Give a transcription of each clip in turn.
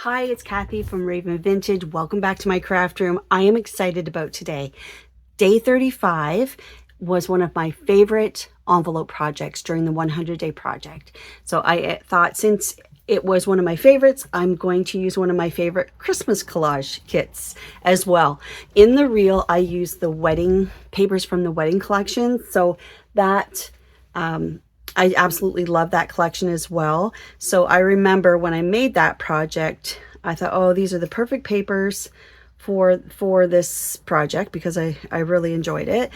Hi, it's Kathy from Raven Vintage. Welcome back to my craft room. I am excited about today. Day 35 was one of my favorite envelope projects during the 100-day project. So I thought since it was one of my favorites, I'm going to use one of my favorite Christmas collage kits as well. In the reel, I used the wedding papers from the wedding collection. So that I absolutely love that collection as well. So I remember when I made that project, I thought, oh, these are the perfect papers for this project because I really enjoyed it.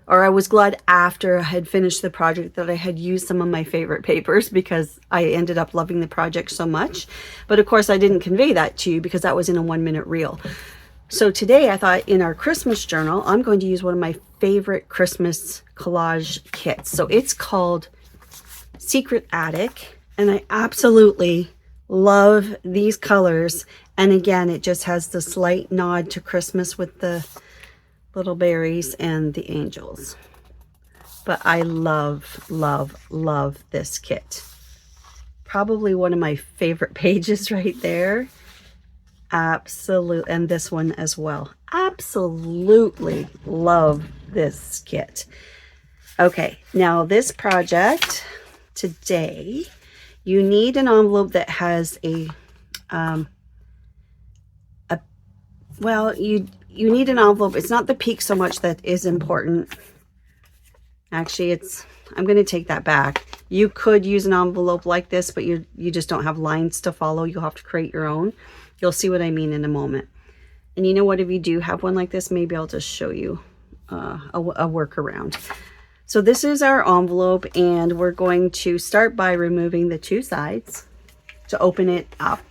Or I was glad after I had finished the project that I had used some of my favorite papers because I ended up loving the project so much. But of course I didn't convey that to you because that was in a 1-minute reel. So today I thought in our Christmas journal, I'm going to use one of my favorite Christmas collage kits. So it's called Secret Attic, and I absolutely love these colors. And again, it just has the slight nod to Christmas with the little berries and the angels. But I love, love, love this kit. Probably one of my favorite pages right there. Absolutely, and this one as well. Absolutely love this kit. Okay, now this project today, you need an envelope that has well, you need an envelope. It's not the peak so much that is important. Actually, I'm going to take that back. You could use an envelope like this, but you just don't have lines to follow. You'll have to create your own. You'll see what I mean in a moment. And you know what, if you do have one like this, maybe I'll just show you a workaround. So this is our envelope, and we're going to start by removing the two sides to open it up.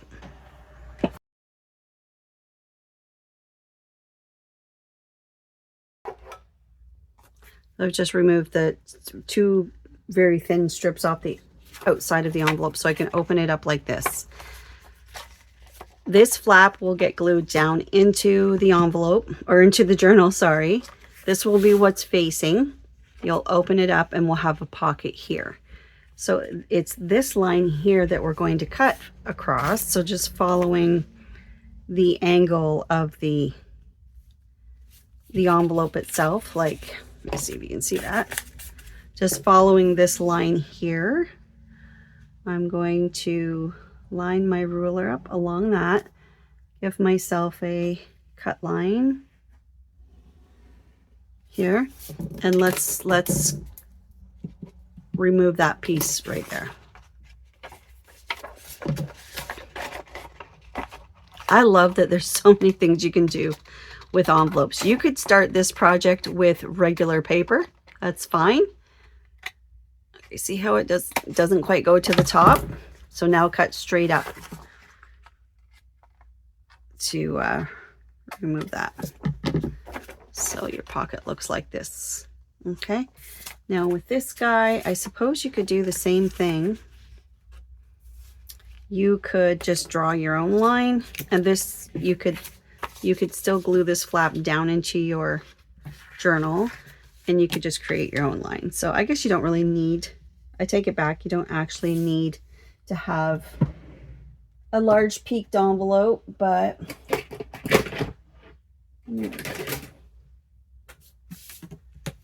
I've just removed the two very thin strips off the outside of the envelope so I can open it up like this. This flap will get glued down into the envelope, or into the journal, sorry. This will be what's facing. You'll open it up and we'll have a pocket here. So it's this line here that we're going to cut across. So just following the angle of the envelope itself, like, let me see if you can see that. Just following this line here, I'm going to line my ruler up along that, give myself a cut line here, and let's remove that piece right there. I love that there's so many things you can do with envelopes. You could start this project with regular paper. That's fine. Okay, see how it doesn't quite go to the top? So now cut straight up to remove that. So your pocket looks like this. Okay. Now with this guy, I suppose you could do the same thing. You could just draw your own line, and this you could still glue this flap down into your journal, and you could just create your own line. So I guess you don't really need, I take it back, you don't actually need to have a large peaked envelope, but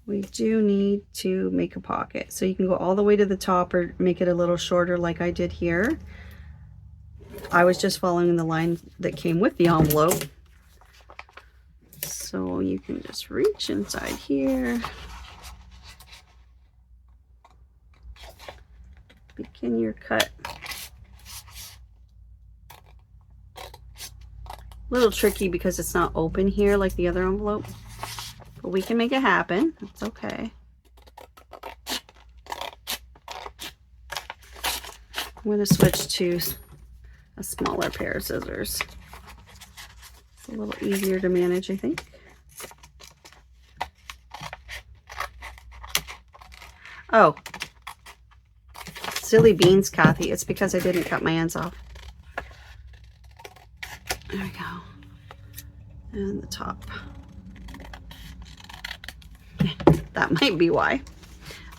we do need to make a pocket. So you can go all the way to the top or make it a little shorter like I did here. I was just following the line that came with the envelope. So you can just reach inside here. Begin your cut. A little tricky because it's not open here like the other envelope, but we can make it happen. It's okay. I'm going to switch to a smaller pair of scissors. It's a little easier to manage, I think. Oh, silly beans, Kathy. It's because I didn't cut my ends off. There we go. And the top. Yeah, that might be why.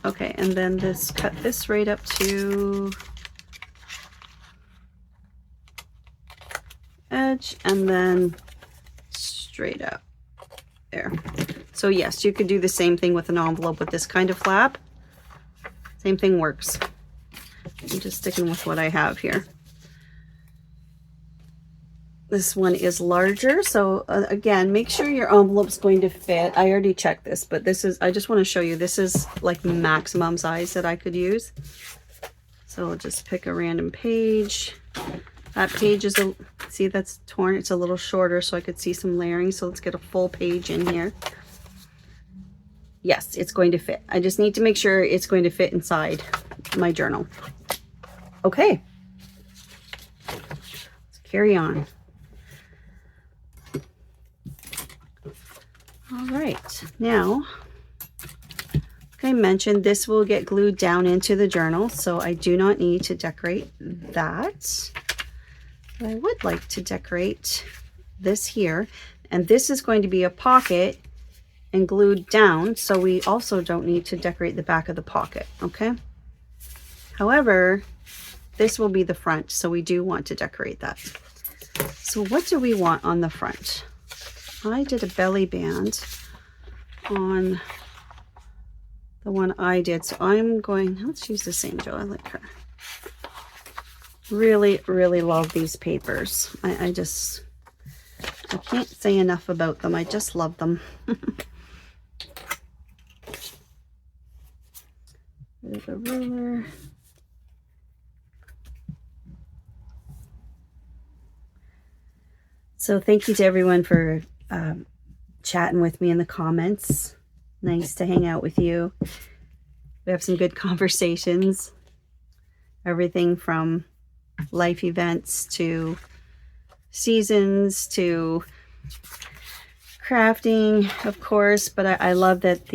Okay, and then cut this right up to edge and then straight up there. So yes, you could do the same thing with an envelope with this kind of flap. Same thing works. I'm just sticking with what I have here. This one is larger, so again, make sure your envelope's going to fit. I already checked this, but this is, I just want to show you, this is like maximum size that I could use. So I'll just pick a random page. That page is, see that's torn, it's a little shorter, so I could see some layering. So let's get a full page in here. Yes, it's going to fit. I just need to make sure it's going to fit inside my journal. Okay, let's carry on. All right, now, like I mentioned, this will get glued down into the journal, so I do not need to decorate that. But I would like to decorate this here, and this is going to be a pocket and glued down, so we also don't need to decorate the back of the pocket, okay? However, this will be the front, so we do want to decorate that. So what do we want on the front? I did a belly band on the one I did, so I'm going, let's use this angel, I like her. Really, really love these papers. I can't say enough about them. I just love them. There's a ruler. So thank you to everyone for chatting with me in the comments. Nice to hang out with you. We have some good conversations. Everything from life events to seasons to crafting, of course. But I love that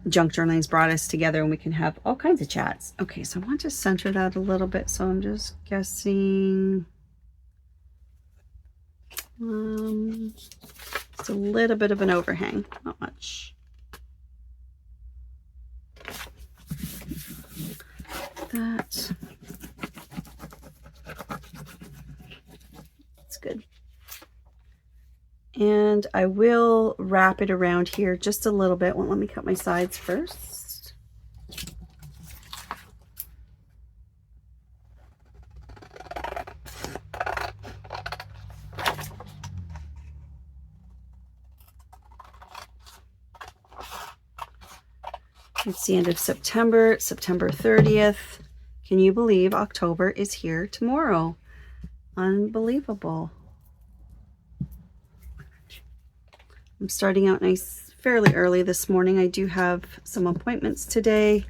junk journaling's brought us together and we can have all kinds of chats. Okay, so I want to center that a little bit. So I'm just guessing. It's a little bit of an overhang, not much. That's good. And I will wrap it around here just a little bit. Well, let me cut my sides first. It's the end of September, September 30th. Can you believe October is here tomorrow? Unbelievable. I'm starting out nice, fairly early this morning. I do have some appointments today.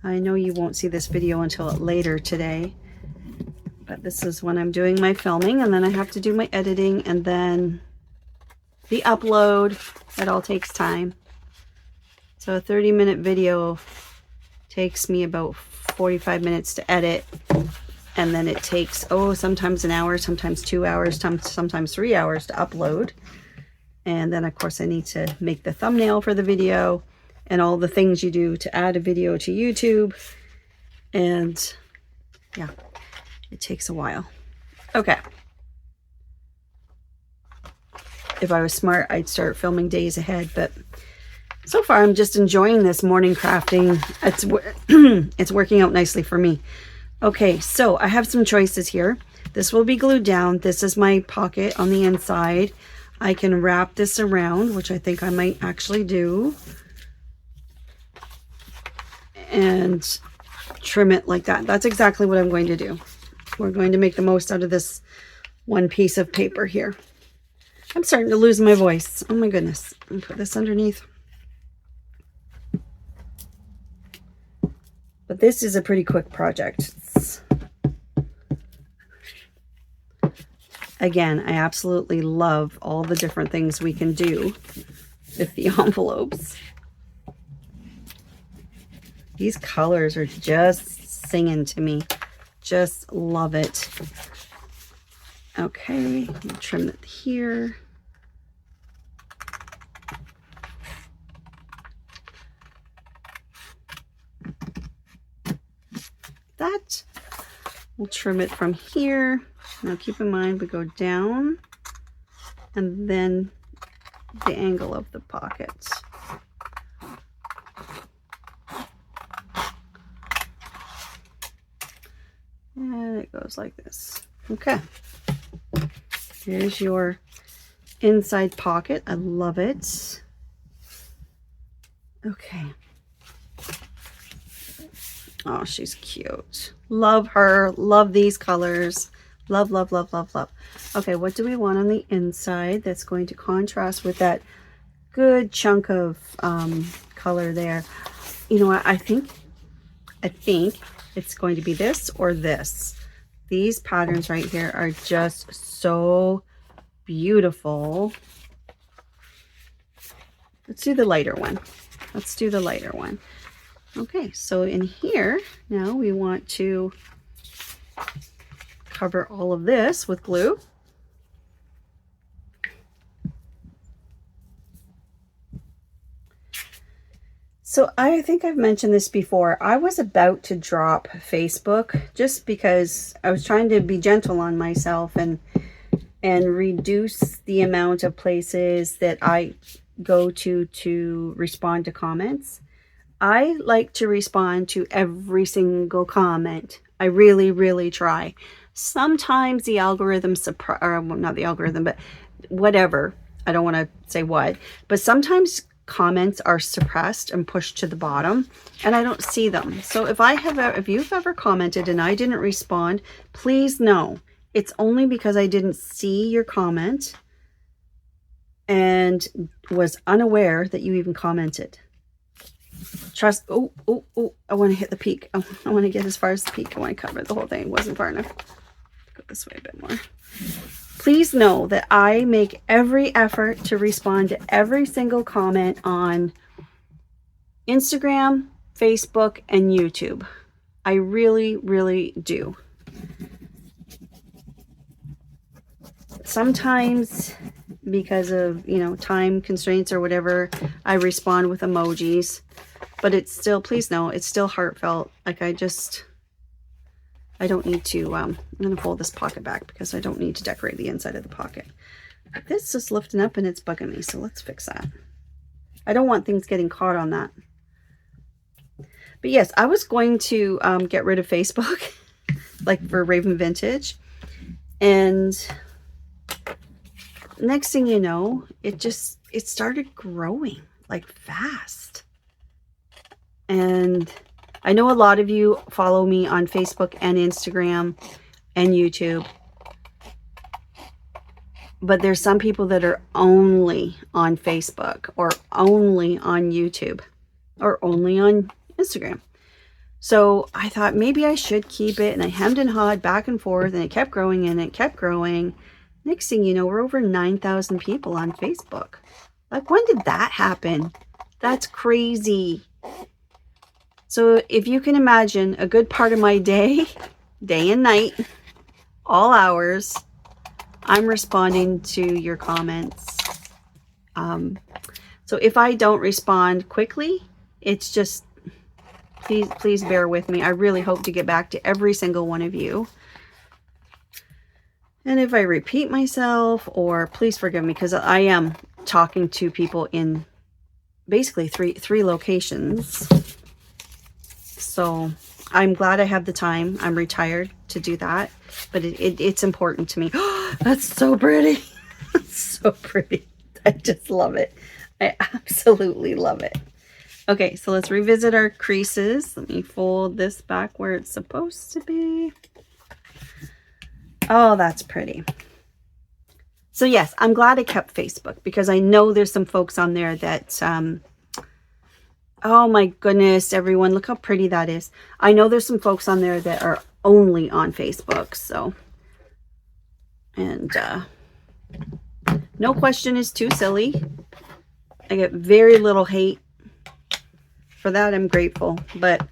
I know you won't see this video until later today, but this is when I'm doing my filming, and then I have to do my editing and then the upload. It all takes time. So a 30-minute video takes me about 45 minutes to edit, and then it takes, sometimes an hour, sometimes 2 hours, sometimes 3 hours to upload. And then of course I need to make the thumbnail for the video and all the things you do to add a video to YouTube. And yeah, it takes a while. Okay. If I was smart, I'd start filming days ahead, but so far I'm just enjoying this morning crafting. It's working out nicely for me. Okay, so I have some choices here. This will be glued down. This is my pocket on the inside. I can wrap this around, which I think I might actually do, and trim it like that. That's exactly what I'm going to do. We're going to make the most out of this one piece of paper here. I'm starting to lose my voice. Oh my goodness. Let me put this underneath. But this is a pretty quick project. Again, I absolutely love all the different things we can do with the envelopes. These colors are just singing to me. Just love it. Okay, trim it here. That We'll trim it from here. Now keep in mind we go down and then the angle of the pockets. And it goes like this. Okay. Here's your inside pocket. I love it. Okay. Oh, she's cute. Love her. Love these colors. Love, love, love, love, love. Okay, what do we want on the inside that's going to contrast with that good chunk of color there? You know what? I think it's going to be this or this. These patterns right here are just so beautiful. Let's do the lighter one. Let's do the lighter one. Okay, so in here, now we want to cover all of this with glue. So I think I've mentioned this before. I was about to drop Facebook just because I was trying to be gentle on myself and reduce the amount of places that I go to respond to comments. I like to respond to every single comment. I really, really try. Sometimes the algorithm, or not the algorithm, but whatever. I don't want to say what, but sometimes comments are suppressed and pushed to the bottom and I don't see them. So if you've ever commented and I didn't respond, please know it's only because I didn't see your comment and was unaware that you even commented. Trust. Oh, I want to hit the peak. I want to get as far as the peak. I want to cover the whole thing. It wasn't far enough. Go this way a bit more. Please know that I make every effort to respond to every single comment on Instagram, Facebook, and YouTube. I really, really do. Sometimes because of, time constraints or whatever, I respond with emojis, but it's still, please know, it's still heartfelt. Like I don't need to, I'm going to fold this pocket back because I don't need to decorate the inside of the pocket. This is lifting up and it's bugging me, so let's fix that. I don't want things getting caught on that. But yes, I was going to get rid of Facebook, like for Raven Vintage. And next thing you know, it started growing like fast. And I know a lot of you follow me on Facebook and Instagram and YouTube, but there's some people that are only on Facebook or only on YouTube or only on Instagram. So I thought maybe I should keep it, and I hemmed and hawed back and forth, and it kept growing and it kept growing. Next thing you know, we're over 9,000 people on Facebook. Like, when did that happen? That's crazy. So if you can imagine, a good part of my day and night, all hours, I'm responding to your comments. So if I don't respond quickly, it's just, please bear with me. I really hope to get back to every single one of you. And if I repeat myself, or please forgive me, because I am talking to people in basically three locations. So I'm glad I have the time. I'm retired to do that, but it's important to me. That's so pretty. That's so pretty. I just love it. I absolutely love it. Okay, so let's revisit our creases. Let me fold this back where it's supposed to be. Oh, that's pretty. So yes, I'm glad I kept Facebook, because I know there's some folks on there that, oh my goodness, everyone, look how pretty that is. I know there's some folks on there that are only on Facebook, so, and no question is too silly. I get very little hate. For that, I'm grateful, but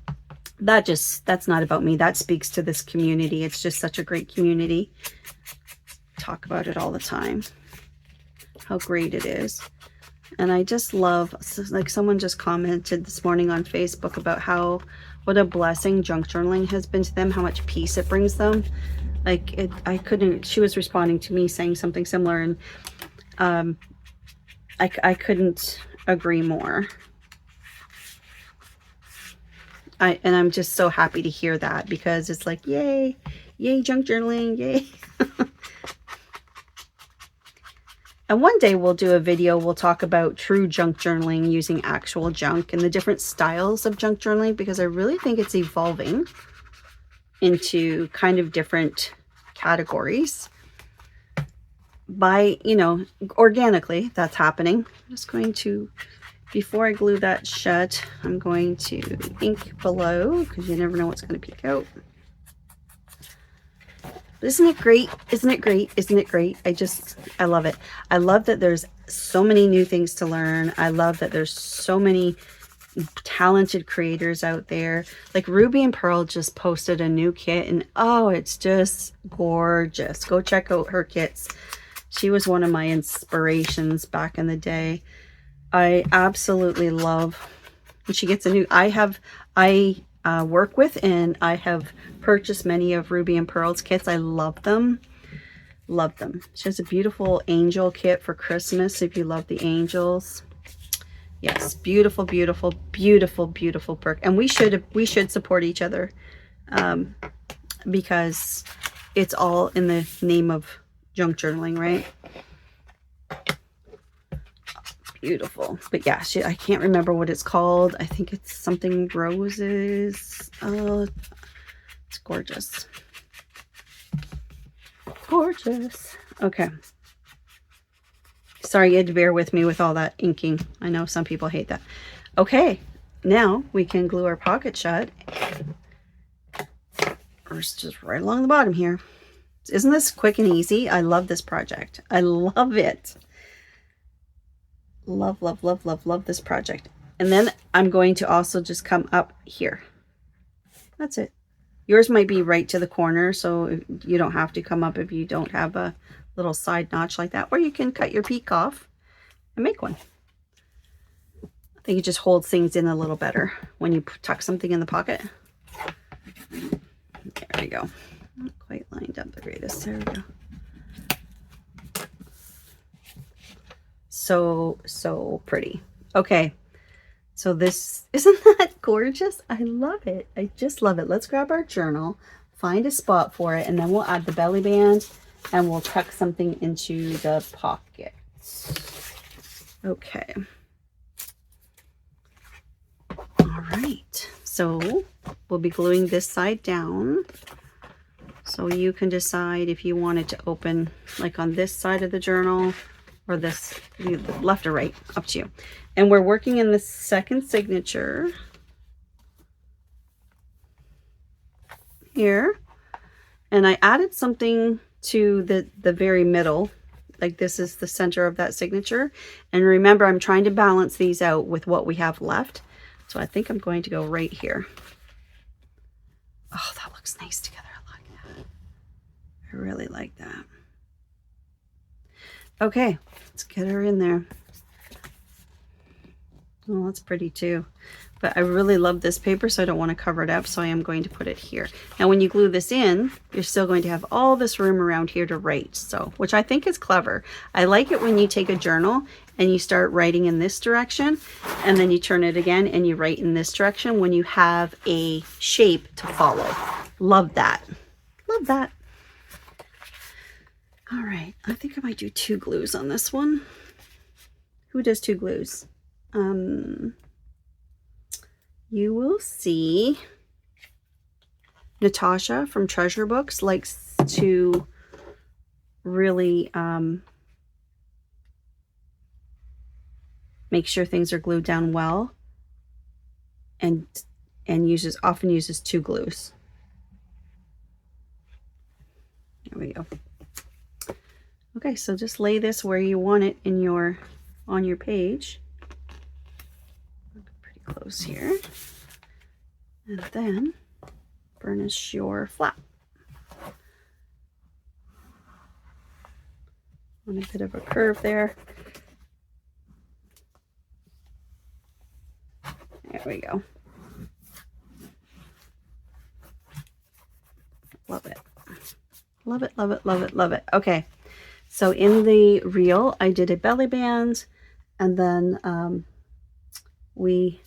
that's not about me. That speaks to this community. It's just such a great community. Talk about it all the time, how great it is. And I just love, like someone just commented this morning on Facebook about what a blessing junk journaling has been to them, how much peace it brings them. Like I couldn't, she was responding to me saying something similar, and I couldn't agree more. And I'm just so happy to hear that, because it's like, yay, yay, junk journaling, yay. And one day we'll do a video, we'll talk about true junk journaling using actual junk and the different styles of junk journaling, because I really think it's evolving into kind of different categories by, you know, organically. That's happening. I'm just going to, before I glue that shut, I'm going to ink below, because you never know what's going to peek out. Isn't it great? Isn't it great? Isn't it great? I love it. I love that there's so many new things to learn. I love that there's so many talented creators out there. Like Ruby and Pearl just posted a new kit, and oh, it's just gorgeous. Go check out her kits. She was one of my inspirations back in the day. I absolutely love when she gets a new, I work with, and I have purchased many of Ruby and Pearl's kits. I love them. Love them. She has a beautiful angel kit for Christmas if you love the angels. Yes, beautiful, beautiful, beautiful, beautiful perk. And we should support each other, because it's all in the name of junk journaling, right? Beautiful. But yeah, I can't remember what it's called. I think it's something roses. Oh, it's gorgeous. Gorgeous. Okay. Sorry, you had to bear with me with all that inking. I know some people hate that. Okay, now we can glue our pocket shut. Or it's just right along the bottom here. Isn't this quick and easy? I love this project. I love it. Love, love, love, love, love this project. And then I'm going to also just come up here. That's it. Yours might be right to the corner, so you don't have to come up if you don't have a little side notch like that. Or you can cut your peak off and make one. I think it just holds things in a little better when you tuck something in the pocket. There we go. Not quite lined up the greatest. There we go. So pretty. Okay, so this, isn't that gorgeous? I love it. I just love it. Let's grab our journal, find a spot for it, and then we'll add the belly band, and we'll tuck something into the pocket. Okay. All right, so we'll be gluing this side down, so you can decide if you want it to open like on this side of the journal or this, left or right, up to you. And we're working in the second signature here, and I added something to the very middle, like this is the center of that signature. And remember, I'm trying to balance these out with what we have left, so I think I'm going to go right here. Oh, that looks nice together. I like that. I really like that. Okay, let's get her in there. Oh, that's pretty too. But I really love this paper, so I don't want to cover it up, so I am going to put it here. Now, when you glue this in, you're still going to have all this room around here to write, so, which I think is clever. I like it when you take a journal and you start writing in this direction, and then you turn it again and you write in this direction when you have a shape to follow. Love that. Love that. All right, I think I might do 2 glues on this one. Who does 2 glues? You will see Natasha from Treasure Books likes to really make sure things are glued down well, and often uses 2 glues. There we go. Okay, so just lay this where you want it in on your page. Pretty close here. And then burnish your flap on a bit of a curve there. There we go. Love it. Love it, love it, love it, love it. Okay. So in the reel, I did a belly band, and then we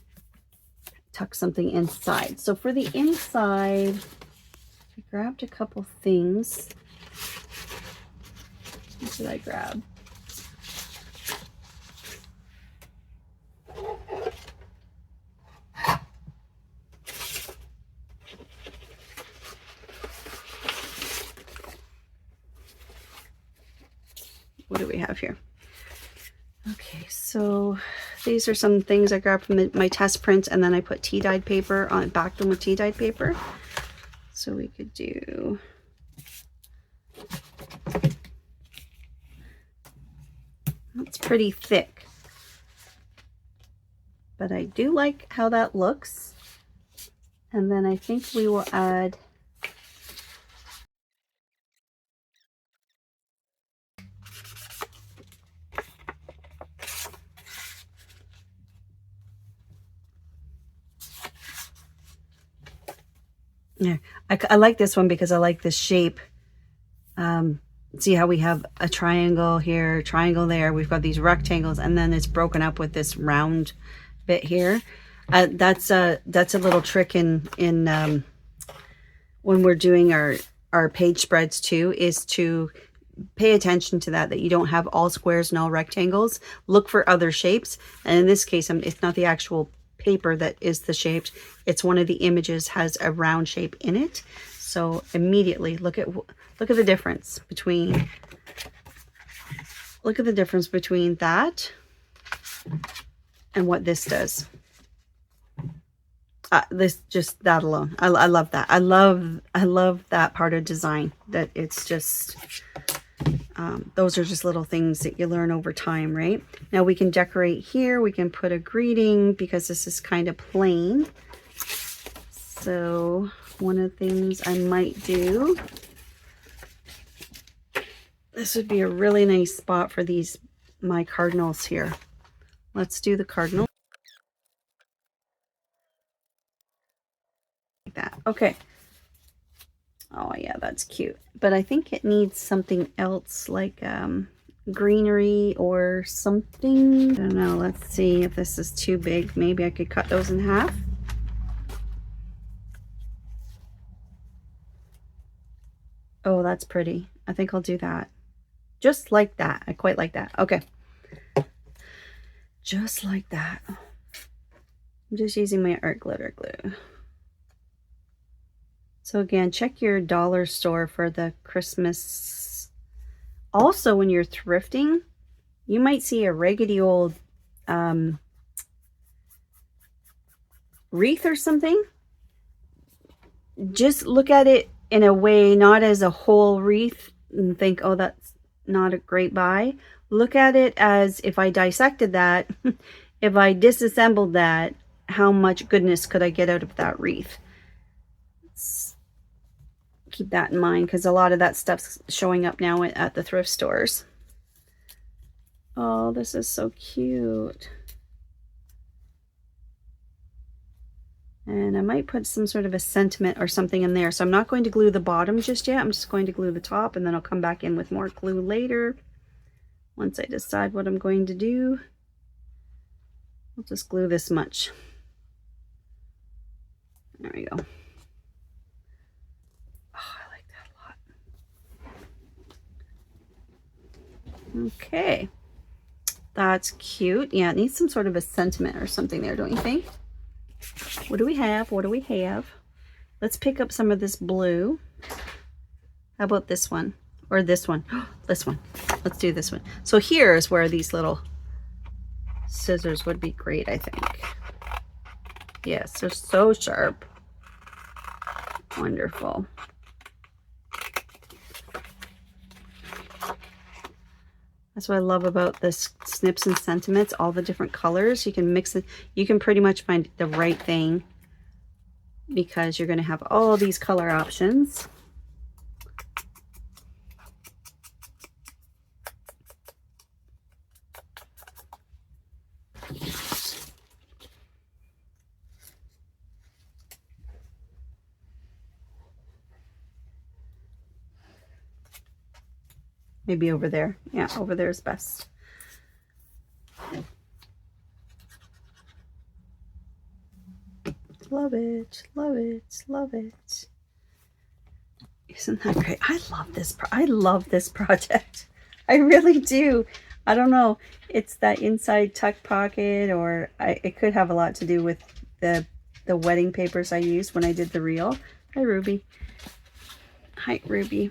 tuck something inside. So for the inside, I grabbed a couple things. What did I grab? What do we have here? Okay, so these are some things I grabbed from my test prints, and then I put tea-dyed paper on, backed them with tea-dyed paper. So we could do that's pretty thick, but I do like how that looks. And then I think we will add yeah, I like this one because I like this shape. See how we have a triangle here, triangle there. We've got these rectangles, and then it's broken up with this round bit here. That's a little trick in when we're doing our page spreads too, is to pay attention to that you don't have all squares and all rectangles. Look for other shapes, and in this case, it's not the actual paper that is the shape. It's one of the images has a round shape in it. So immediately look at the difference between that and what this does. Just that alone. I love that. I love that part of design, that it's just those are just little things that you learn over time, right? Now we can decorate here. We can put a greeting because this is kind of plain. So one of the things I might do, this would be a really nice spot for my cardinals here. Let's do the cardinal. Like that. Okay. Oh yeah, that's cute. But I think it needs something else, like greenery or something. I don't know. Let's see if this is too big. Maybe I could cut those in half. Oh, that's pretty. I think I'll do that. Just like that. I quite like that. Okay. Just like that. I'm just using my art glitter glue. So again, check your dollar store for the Christmas. Also, when you're thrifting, you might see a raggedy old wreath or something. Just look at it in a way, not as a whole wreath and think, oh, that's not a great buy. Look at it as, if I dissected that, if I disassembled that, how much goodness could I get out of that wreath? Keep that in mind, because a lot of that stuff's showing up now at the thrift stores. Oh, this is so cute. And I might put some sort of a sentiment or something in there. So I'm not going to glue the bottom just yet. I'm just going to glue the top, and then I'll come back in with more glue later. Once I decide what I'm going to do, I'll just glue this much. There we go. Oh, I like that a lot. Okay. That's cute. Yeah, it needs some sort of a sentiment or something there, don't you think? What do we have? What do we have? Let's pick up some of this blue. How about this one? Or this one? This one. Let's do this one. So here is where these little scissors would be great, I think. Yes, they're so sharp. Wonderful. That's what I love about this Snips and Sentiments, all the different colors. You can mix it. You can pretty much find the right thing because you're going to have all these color options. Maybe over there. Yeah, over there is best. Love it, love it, love it. Isn't that great? I love this. I love this project. I really do. I don't know. It's that inside tuck pocket, or it could have a lot to do with the wedding papers I used when I did the reel. Hi, Ruby. Hi, Ruby.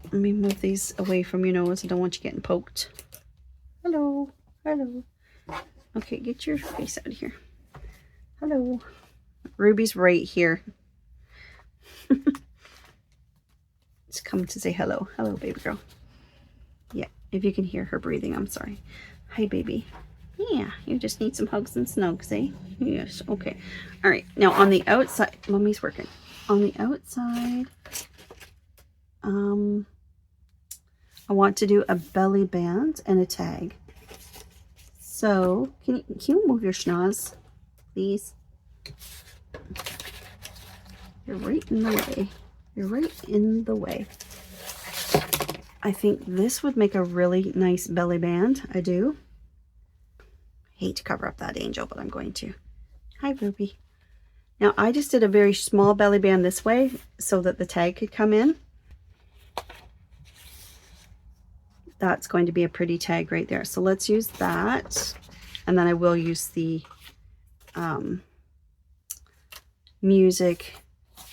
Let me move these away from your nose. I don't want you getting poked. Hello. Hello. Okay, get your face out of here. Hello. Ruby's right here. Just come to say hello. Hello, baby girl. Yeah, if you can hear her breathing, I'm sorry. Hi, baby. Yeah, you just need some hugs and snugs, eh? Yes, okay. All right, now on the outside, Mommy's working. On the outside, I want to do a belly band and a tag. So, can you move your schnoz, please? You're right in the way. You're right in the way. I think this would make a really nice belly band. I do. Hate to cover up that angel, but I'm going to. Hi, Ruby. Now, I just did a very small belly band this way so that the tag could come in. That's going to be a pretty tag right there. So let's use that. And then I will use the music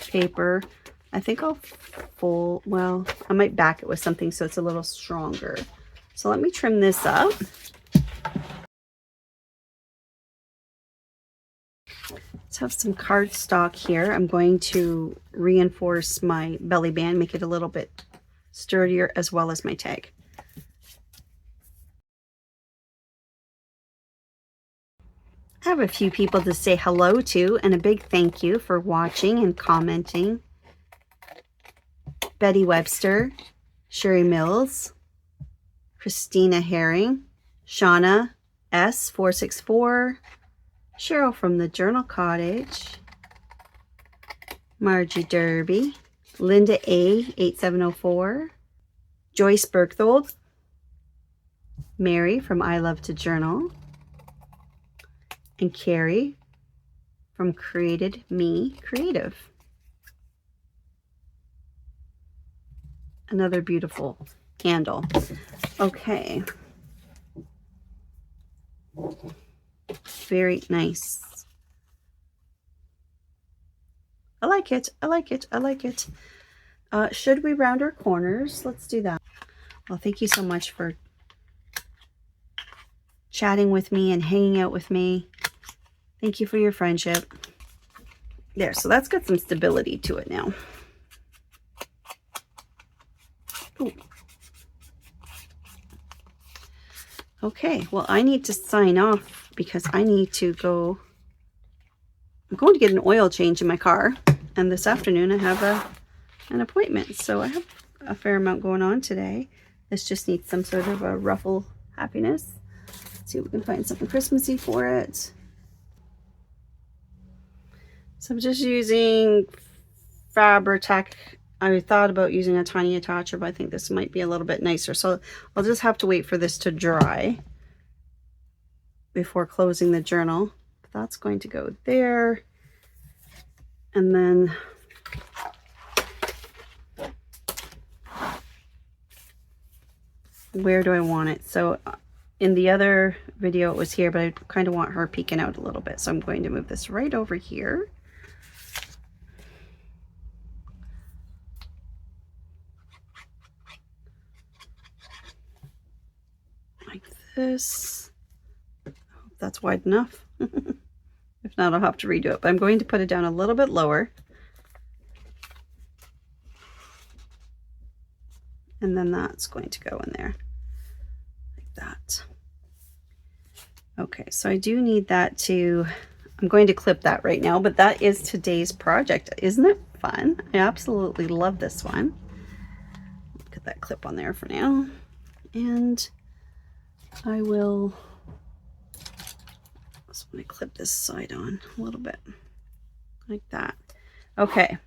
paper. I think I'll fold, well, I might back it with something so it's a little stronger. So let me trim this up. Let's have some cardstock here. I'm going to reinforce my belly band, make it a little bit sturdier, as well as my tag. I have a few people to say hello to, and a big thank you for watching and commenting. Betty Webster, Sherry Mills, Christina Herring, Shauna S464, Cheryl from the Journal Cottage, Margie Derby, Linda A8704, Joyce Berkthold, Mary from I Love to Journal, and Carrie from Created Me Creative. Another beautiful handle. Okay. Very nice. I like it. I like it. I like it. Should we round our corners? Let's do that. Well, thank you so much for chatting with me and hanging out with me. Thank you for your friendship. There, so that's got some stability to it now. Ooh. Okay, well, I need to sign off because I need to go. I'm going to get an oil change in my car, and this afternoon I have an appointment, so I have a fair amount going on today. This just needs some sort of a ruffle happiness. Let's see if we can find something Christmassy for it. So I'm just using Fabri-Tac. I thought about using a tiny attacher, but I think this might be a little bit nicer. So I'll just have to wait for this to dry before closing the journal. That's going to go there. And then where do I want it? So in the other video it was here, but I kind of want her peeking out a little bit. So I'm going to move this right over here. Like this. I hope that's wide enough. If not, I'll have to redo it, but I'm going to put it down a little bit lower. And then that's going to go in there like that. Okay, so I do need that to, I'm going to clip that right now, but that is today's project. Isn't it fun? I absolutely love this one. Put that clip on there for now. And I will, just want to clip this side on a little bit like that. Okay,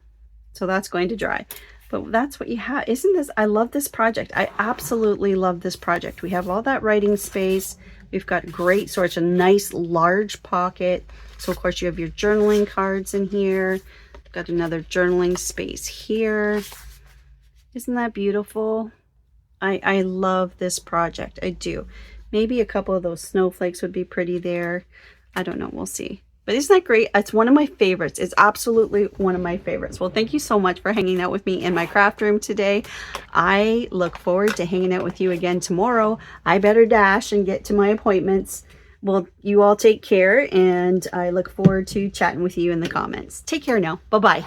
so that's going to dry. But that's what you have. Isn't this, I love this project. I absolutely love this project. We have all that writing space. We've got great storage, a nice large pocket. So of course you have your journaling cards in here. Got another journaling space here. Isn't that beautiful? I love this project. I do. Maybe a couple of those snowflakes would be pretty there. I don't know. We'll see. But isn't that great? It's one of my favorites. It's absolutely one of my favorites. Well, thank you so much for hanging out with me in my craft room today. I look forward to hanging out with you again tomorrow. I better dash and get to my appointments. Well, you all take care, and I look forward to chatting with you in the comments. Take care now. Bye-bye.